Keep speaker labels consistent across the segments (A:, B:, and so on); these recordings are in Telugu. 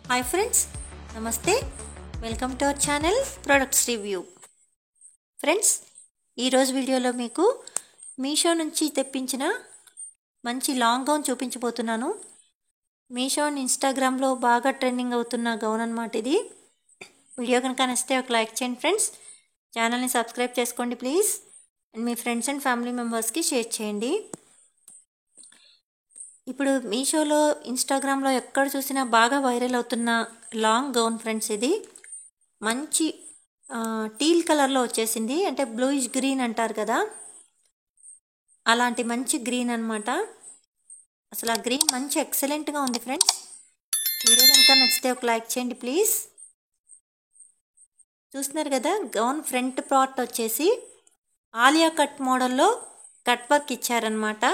A: హాయ్ ఫ్రెండ్స్, నమస్తే. Welcome to our channel products review. Friends, ఈరోజు వీడియోలో మీకు మీషో నుంచి తెప్పించిన మంచి లాంగ్ గౌన్ చూపించబోతున్నాను. మీషో అండ్ ఇన్స్టాగ్రామ్లో బాగా ట్రెండింగ్ అవుతున్న గౌన్ అన్నమాట ఇది. వీడియో కనుక నచ్చితే ఒక లైక్ చేయండి ఫ్రెండ్స్. ఛానల్ని సబ్స్క్రైబ్ చేసుకోండి please. And me friends and family మెంబర్స్కి షేర్ చేయండి. ఇప్పుడు మీషోలో ఇన్స్టాగ్రామ్లో ఎక్కడ చూసినా బాగా వైరల్ అవుతున్న లాంగ్ గౌన్ ఫ్రెండ్స్. ఇది మంచి టీల్ కలర్లో వచ్చేసింది, అంటే బ్లూయిష్ గ్రీన్ అంటారు కదా, అలాంటి మంచి గ్రీన్ అనమాట. అసలు ఆ గ్రీన్ మంచి ఎక్సలెంట్గా ఉంది ఫ్రెండ్స్. వీడియో కనుక నచ్చితే ఒక లైక్ చేయండి ప్లీజ్. చూస్తున్నారు కదా, గౌన్ ఫ్రంట్ పార్ట్ వచ్చేసి ఆలియా కట్ మోడల్లో కట్ వర్క్ ఇచ్చారనమాట.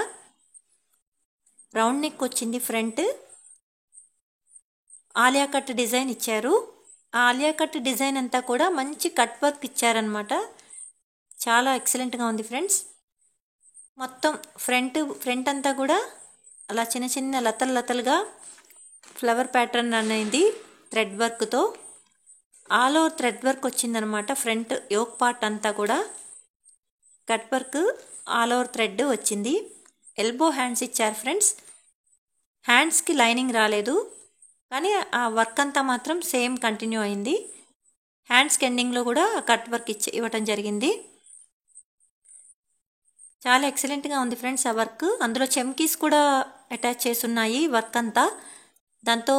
A: రౌండ్ నెక్ వచ్చింది, ఫ్రంట్ ఆలియా కట్ డిజైన్ ఇచ్చారు. ఆ ఆలియా కట్ డిజైన్ అంతా కూడా మంచి కట్ వర్క్ ఇచ్చారనమాట. చాలా ఎక్సలెంట్గా ఉంది ఫ్రెండ్స్. మొత్తం ఫ్రంట్ అంతా కూడా అలా చిన్న చిన్న లతలుగా ఫ్లవర్ ప్యాటర్న్ అనేది థ్రెడ్ వర్క్తో ఆల్ ఓవర్ థ్రెడ్ వర్క్ వచ్చిందనమాట. ఫ్రంట్ యోక్ పార్ట్ అంతా కూడా cut work all over thread వచ్చింది. ఎల్బో హ్యాండ్స్ ఇచ్చారు ఫ్రెండ్స్. హ్యాండ్స్కి లైనింగ్ రాలేదు, కానీ ఆ వర్క్ అంతా మాత్రం సేమ్ కంటిన్యూ అయింది. హ్యాండ్స్కి ఎండింగ్లో కూడా కట్ వర్క్ ఇవ్వటం జరిగింది. చాలా ఎక్సలెంట్గా ఉంది ఫ్రెండ్స్ ఆ వర్క్. అందులో చెమ్కీస్ కూడా అటాచ్ చేసి ఉన్నాయి వర్క్ అంతా. దాంతో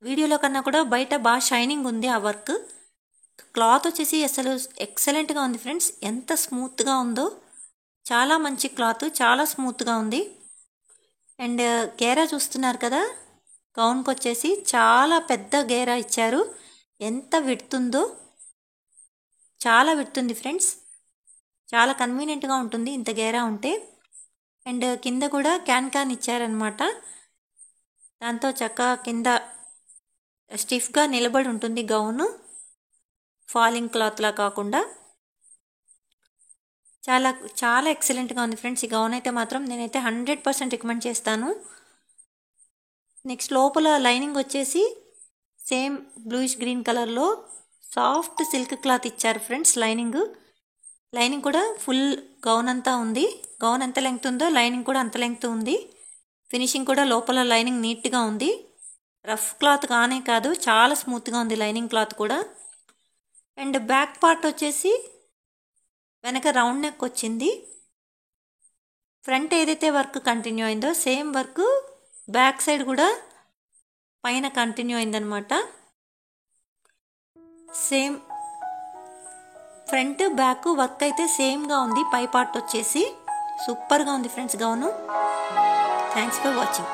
A: వీడియోలో కన్నా కూడా బయట బాగా షైనింగ్ ఉంది ఆ వర్క్. క్లాత్ వచ్చేసి అసలు ఎక్సలెంట్గా ఉంది ఫ్రెండ్స్. ఎంత స్మూత్గా ఉందో, చాలా మంచి క్లాత్, చాలా స్మూత్గా ఉంది. అండ్ గేరా చూస్తున్నారు కదా, గౌన్కి వచ్చేసి చాలా పెద్ద గేరా ఇచ్చారు. ఎంత విడుతుందో, చాలా విడుతుంది ఫ్రెండ్స్. చాలా కన్వీనియంట్గా ఉంటుంది ఇంత గేరా ఉంటే. అండ్ కింద కూడా క్యాన్ ఇచ్చారనమాట. దాంతో చక్కగా కింద స్టిఫ్గా నిలబడి ఉంటుంది గౌను, ఫాలింగ్ క్లాత్లా కాకుండా. చాలా చాలా ఎక్సలెంట్గా ఉంది ఫ్రెండ్స్. ఈ గౌన్ అయితే మాత్రం నేనైతే 100% రికమెండ్ చేస్తాను. నెక్స్ట్ లోపల లైనింగ్ వచ్చేసి సేమ్ బ్లూయిష్ గ్రీన్ కలర్లో సాఫ్ట్ సిల్క్ క్లాత్ ఇచ్చారు ఫ్రెండ్స్. లైనింగ్ కూడా ఫుల్ గౌన్ అంతా ఉంది. గౌన్ ఎంత లెంగ్త్ ఉందో లైనింగ్ కూడా అంత లెంగ్త్ ఉంది. ఫినిషింగ్ కూడా లోపల లైనింగ్ నీట్గా ఉంది. రఫ్ క్లాత్ కానే కాదు, చాలా స్మూత్గా ఉంది లైనింగ్ క్లాత్ కూడా. అండ్ బ్యాక్ పార్ట్ వచ్చేసి వెనక రౌండ్ నెక్ వచ్చింది. ఫ్రంట్ ఏదైతే వర్క్ కంటిన్యూ అయిందో సేమ్ వర్క్ బ్యాక్ సైడ్ కూడా పైన కంటిన్యూ అయిందనమాట. సేమ్ ఫ్రంట్ బ్యాక్ వర్క్ అయితే సేమ్గా ఉంది. పై పార్ట్ వచ్చేసి సూపర్గా ఉంది friends gown. Thanks for watching.